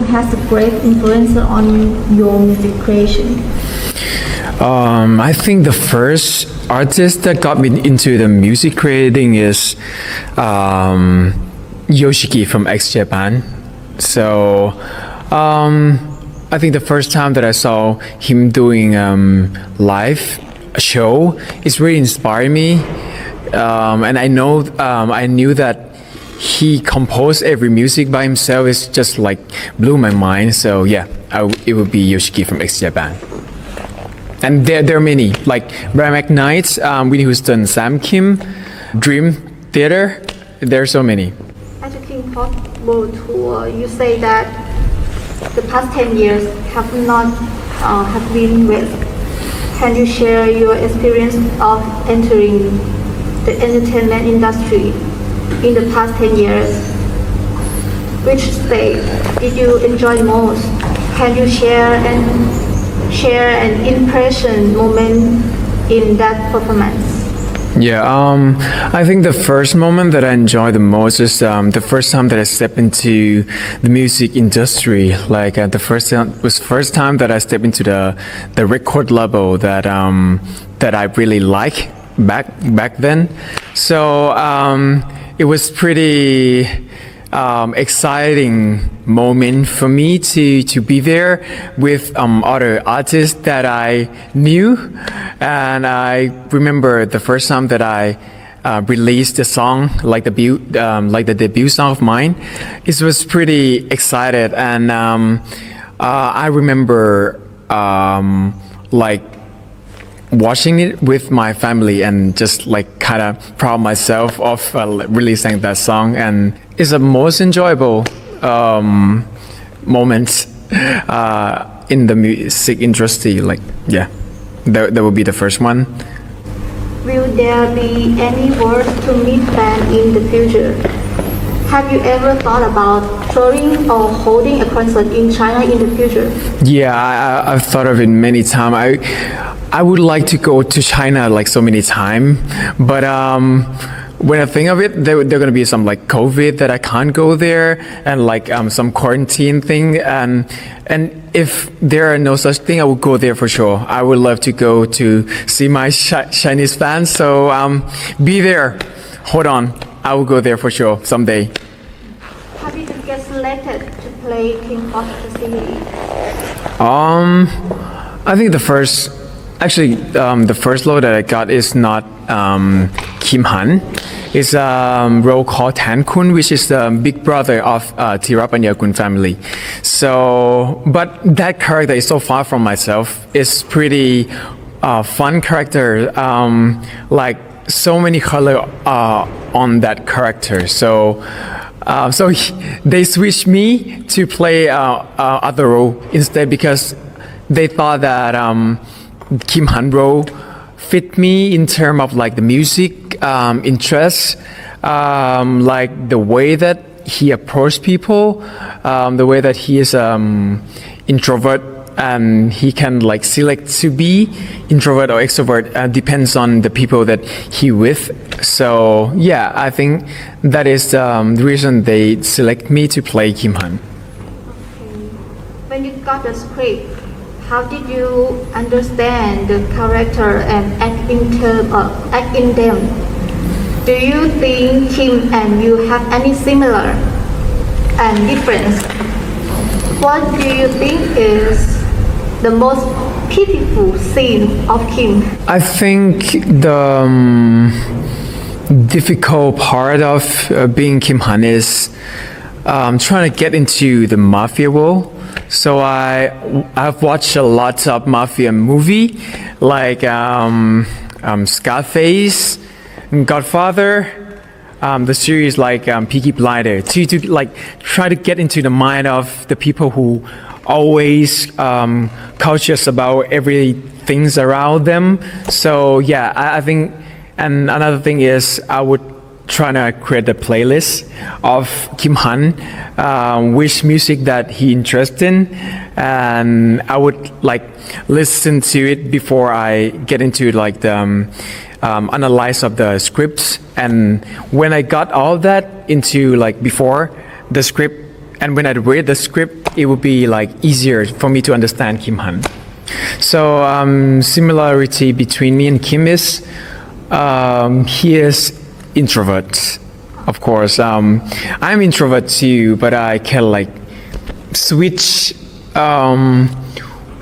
Has a great influence on your music creation? I think the first artist that got me into the music creating is Yoshiki from X Japan. So I think the first time that I saw him doing live show, it's really inspired me. And I knew that he composed every music by himself. It's just like blew my mind. So yeah, it would be Yoshiki from X Japan. And there are many, like Brian Knight, Whitney Houston, Sam Kim, Dream Theater. There are so many. At the King Pop World Tour, you say that the past 10 years have been well. Can you share your experience of entering the entertainment industry in the past 10 years? Which stage did you enjoy most? Can you share an impression moment in that performance? Yeah, I think the first moment that I enjoyed the most is the first time that I stepped into the music industry. Like the first time that I stepped into the record label that I really like back then. So it was pretty exciting moment for me to be there with other artists that I knew. And I remember the first time that I released the song, like the debut song of mine. It was pretty excited, and I remember like watching it with my family and just like kind of proud myself of releasing that song. And it's the most enjoyable moment in the music industry. Like, yeah, that would be the first one. Will there be any words to meet band in the future? Have you ever thought about touring or holding a concert in China in the future? Yeah, I've thought of it many times. I would like to go to China like so many times, but when I think of it, there gonna be some like COVID that I can't go there, and like some quarantine thing, and if there are no such thing, I would go there for sure. I would love to go to see my Chinese fans, so be there. Hold on, I will go there for sure someday. How did you get selected to play King Pop facility? I think the first role that I got is not Kim Han. It's a role called Tan Kun, which is the big brother of Tirapanyakun family. So, but that character is so far from myself. It's pretty fun character. Like so many color on that character. So they switched me to play other role instead, because they thought that Kim Han role fit me in terms of like the music interest, like the way that he approached people, the way that he is introvert, and he can like select to be introvert or extrovert, depends on the people that he with. So yeah, I think that is the reason they select me to play Kim Han. When you got the script, how did you understand the character and act in them? Do you think Kim and you have any similar and difference? What do you think is the most pitiful scene of Kim? I think the difficult part of being Kim Han is trying to get into the mafia world. So I've watched a lot of mafia movie like Scarface, Godfather, the series like Peaky Blinder to like try to get into the mind of the people who always cautious about everything around them. So yeah, I think, and another thing is I would try to create a playlist of Kim Han, which music that he interested in, and I would like listen to it before I get into like the analyze of the scripts. And when I got all that into like before the script, and when I read the script, it would be like easier for me to understand Kim Han. So similarity between me and Kim is he is introvert, of course. I'm introvert too, but I can like switch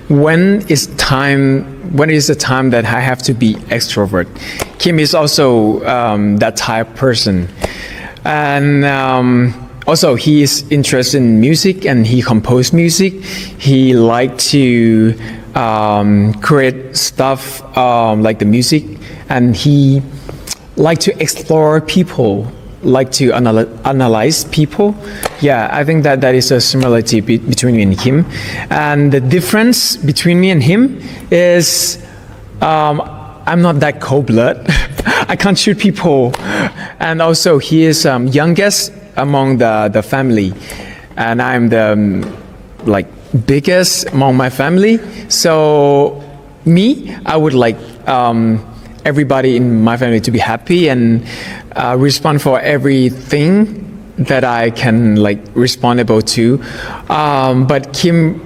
when is the time that I have to be extrovert. Kim is also that type person, and also he is interested in music and he composed music. He liked to create stuff like the music, and he like to explore people, like to analyze people. Yeah, I think that is a similarity between me and him. And the difference between me and him is I'm not that cold-blooded. I can't shoot people. And also he is youngest among the family, and I'm the like biggest among my family. So me, I would like everybody in my family to be happy and respond for everything that I can like respondable to. But Kim,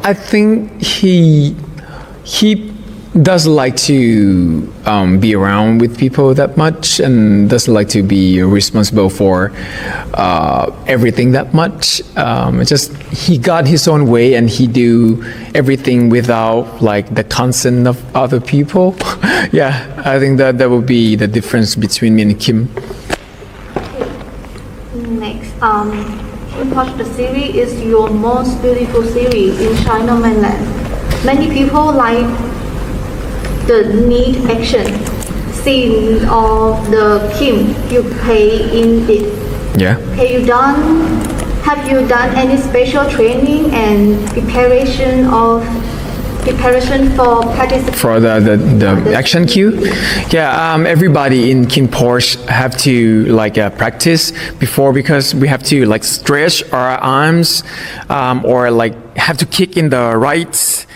I think he doesn't like to be around with people that much, and doesn't like to be responsible for everything that much. Just he got his own way and he do everything without like the consent of other people. Yeah, I think that will be the difference between me and Kim. Next, Kim Posh, the series is your most beautiful series in China mainland. Many people like the neat action scene of the Kim you play in it. Yeah. Have you done any special training and preparation for participation? For the action cue? Yeah, everybody in Kim Porsche have to like practice before, because we have to like stretch our arms or like have to kick in the right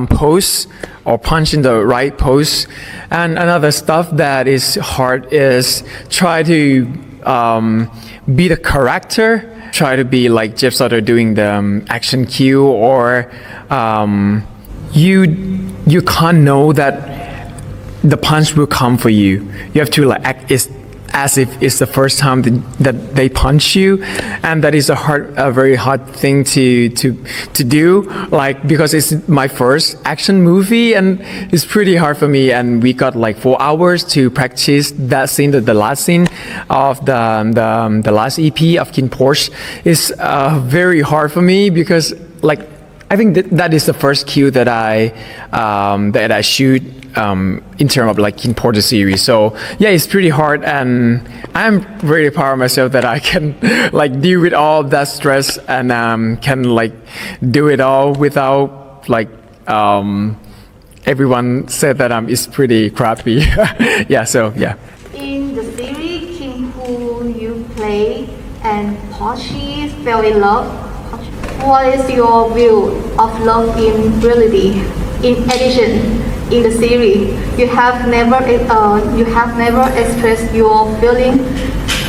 pose or punch in the right pose. And another stuff that is hard is try to be the character, try to be like Jeff Satur doing the action cue, or you can't know that the punch will come for you. You have to like act as if it's the first time that they punch you, and that is a very hard thing to do, like, because it's my first action movie and it's pretty hard for me. And we got like 4 hours to practice that scene, the last scene of the last EP of Kim Porsche is very hard for me, because like I think that is the first cue that I shoot in terms of like Kim Porsche series. So yeah, it's pretty hard, and I'm very proud of myself that I can like deal with all that stress and can like do it all without like everyone said that it's pretty crappy. Yeah, so yeah. In the series, Kim, who you play, and Porsche fell in love. What is your view of love in reality? In addition, in the series, you have never expressed your feeling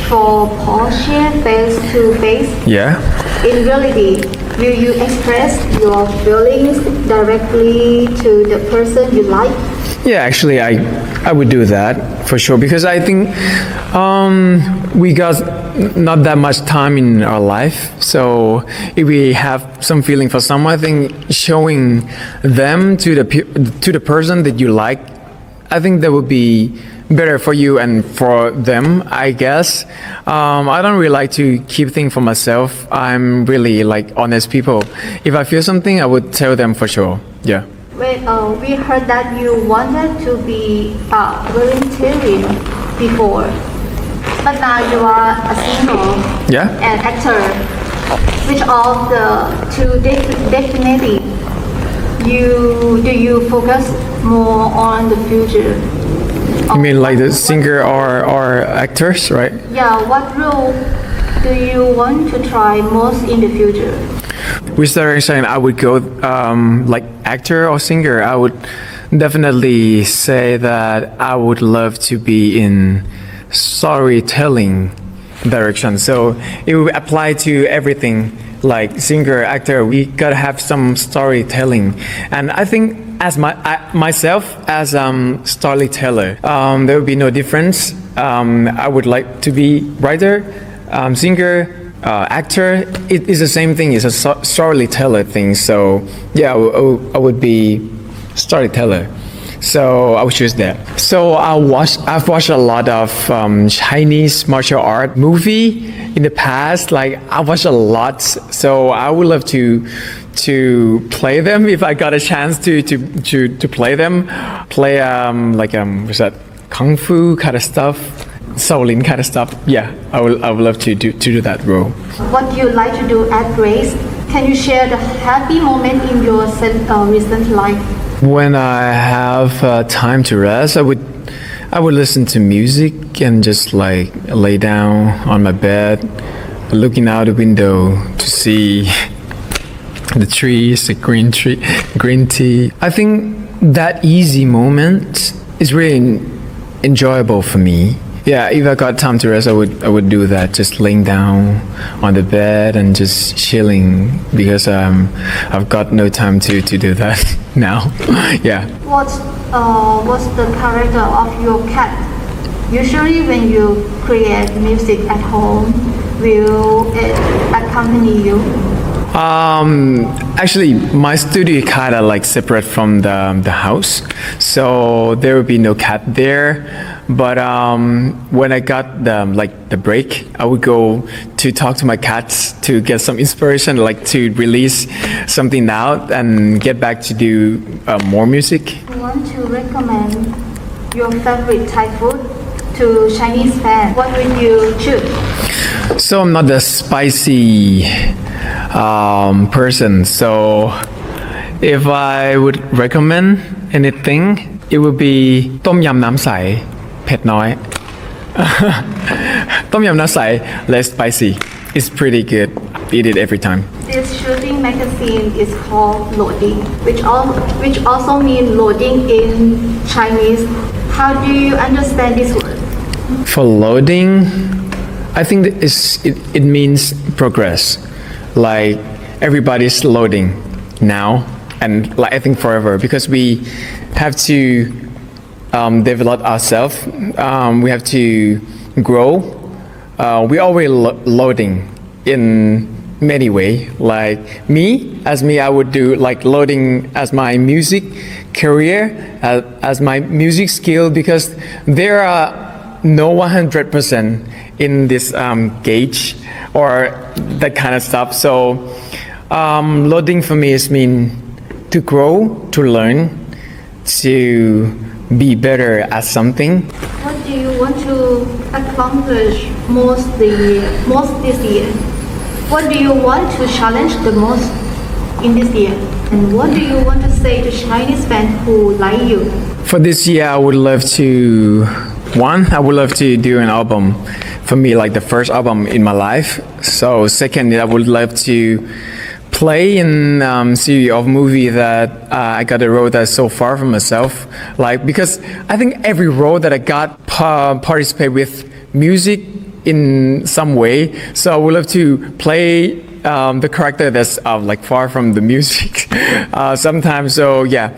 for Porsche face to face. Yeah. In reality, will you express your feelings directly to the person you like? Yeah, actually, I would do that for sure, because I think we got not that much time in our life. So if we have some feeling for someone, I think showing them to the person that you like, I think that would be better for you and for them, I guess. I don't really like to keep things for myself. I'm really like honest people. If I feel something, I would tell them for sure. Yeah. We heard that you wanted to be vegetarian before. But now you are a singer Yeah. and actor. Which of the two definitely do you focus more on the future? You mean like the singer or actors, right? Yeah, what role do you want to try most in the future? We started saying I would go like actor or singer. I would definitely say that I would love to be in storytelling direction. So it would apply to everything like singer, actor. We gotta have some storytelling, and I think as myself as storyteller, there will be no difference. I would like to be writer, singer. Actor, it is the same thing. It's a storyteller thing. So yeah, I would be storyteller. So I would choose that. So I've watched a lot of Chinese martial art movie in the past. Like I watched a lot. So I would love to play them if I got a chance to play them. Play what's that, kung fu kind of stuff. Shaolin kind of stuff. Yeah, I would love to do that role. What do you like to do at race? Can you share the happy moment in your recent life? When I have time to rest, I would listen to music and just like lay down on my bed, looking out the window to see the trees, the green tea. I think that easy moment is really enjoyable for me. Yeah, if I got time to rest, I would do that, just laying down on the bed and just chilling because I've got no time to do that now. Yeah. What's the character of your cat? Usually, when you create music at home, will it accompany you? Actually, my studio kind of like separate from the house, so there will be no cat there. But when I got the break, I would go to talk to my cats to get some inspiration, like to release something out and get back to do more music. I want to recommend your favorite Thai food to Chinese fans. What would you choose? So I'm not a spicy person. So if I would recommend anything, it would be ต้มยำน้ำใสเผ็ดน้อย ต้มยำน้ำใส less spicy. It's pretty good. Eat it every time. This shooting magazine is called loading, which also means loading in Chinese. How do you understand this word? For loading, I think that it means progress. Like everybody's loading now, and like I think forever, because we have to develop ourselves. We have to grow. We always loading in many way. Like me, I would do like loading as my music career, as my music skill, because there are no 100% in this gauge or that kind of stuff. So loading for me is mean to grow, to learn, to be better at something. What do you want to accomplish most this year? What do you want to challenge the most in this year? And what do you want to say to Chinese fans who like you? For this year, I would love to do an album. For me, like the first album in my life. So second, I would love to play in series of movie that I got a role that's so far from myself. Like because I think every role that I got participate with music in some way. So I would love to play the character that's like far from the music sometimes. So yeah,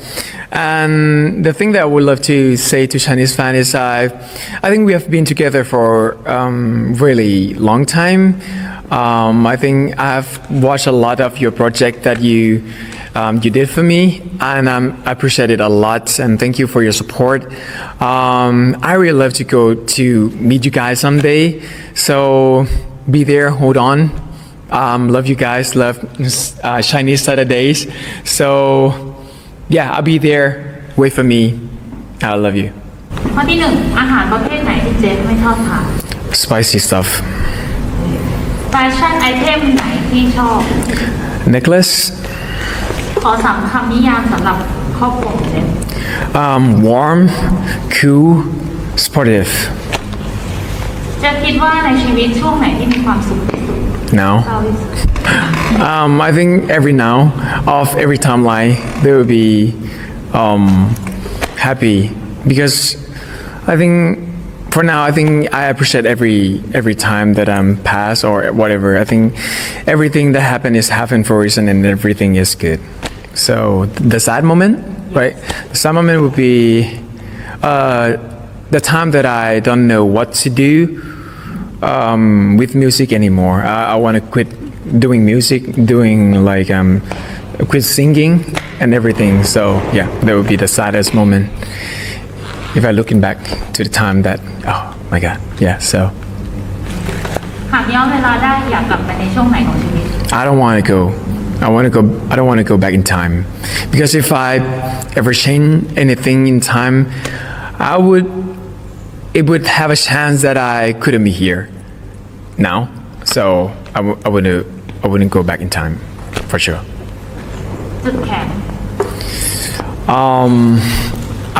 and the thing that I would love to say to Chinese fans is I think we have been together for really long time. I think I've watched a lot of your project that you did for me, and I appreciate it a lot. And thank you for your support. I really love to go to meet you guys someday. So be there. Hold on. Love you guys. Love Chinese Saturdays. So yeah, I'll be there. Wait for me. I love you. ข้อที่หนึ่งอาหารประเภทไหนที่เจฟไม่ชอบทาน spicy stuff. แฟชั่นไอเทมไหนที่ชอบ Necklace, ขอสามคำนิยามสำหรับครอบครัวของเจฟ warm, cool, sportive. เจฟคิดว่าในชีวิตช่วงไหนที่มีความสุขที่สุด Now, เราที่สุด I think every now of every timeline there will be happy because I think for now I think I appreciate every time that I'm past or whatever. I think everything that happened for a reason and everything is good. So the sad moment, right? The sad moment would be the time that I don't know what to do with music anymore. I want to quit doing music, doing like quit singing and everything. So yeah, that would be the saddest moment if I looking back to the time that oh my god, yeah. So หากย้อนเวลาได้อยากกลับไปในช่วงไหนของชีวิต I don't want to go. I don't want to go back in time because if I ever change anything in time, it would have a chance that I couldn't be here now. So I wouldn't go back in time for sure. จุดแข็ง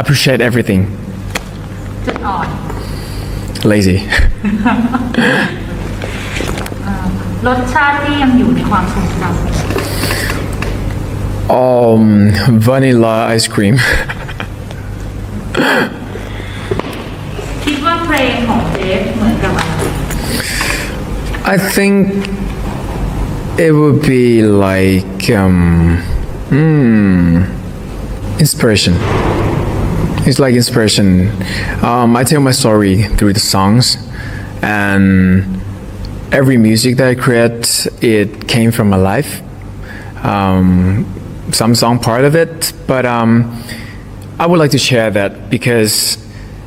Appreciate everything. จุดอ่อน Lazy. รสชาติที่ยังอยู่ในความทรงจ Vanilla ice cream. ำคิดว่าเพลงของเจฟเหมือนกับอะไร I think it would be like inspiration. It's like inspiration. I tell my story through the songs, and every music that I create, it came from my life. Some song part of it, but I would like to share that because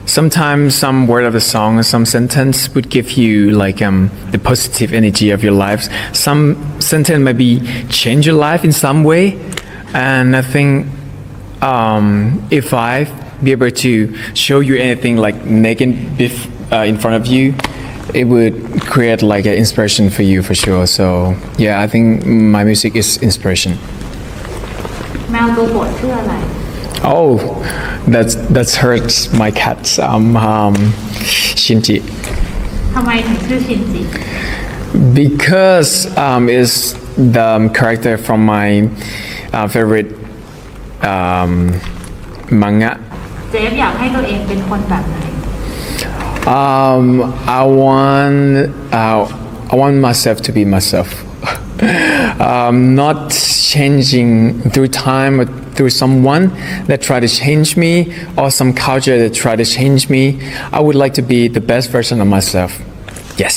sometimes some word of the song or some sentence would give you like the positive energy of your life. Some sentence maybe change your life in some way, and I think if I be able to show you anything like naked in front of you, it would create like an inspiration for you for sure. So yeah, I think my music is inspiration. แมวตัวโปรดชื่ออะไร Oh, that's hurts my cat. Shinji. ทำไมถึงชื่อชินจิ Because it's the character from my favorite manga. เจฟอยากให้ตัวเองเป็นคนแบบไหน I want myself to be myself. Not changing through time or through someone that try to change me or some culture that try to change me. I would like to be the best version of myself. Yes.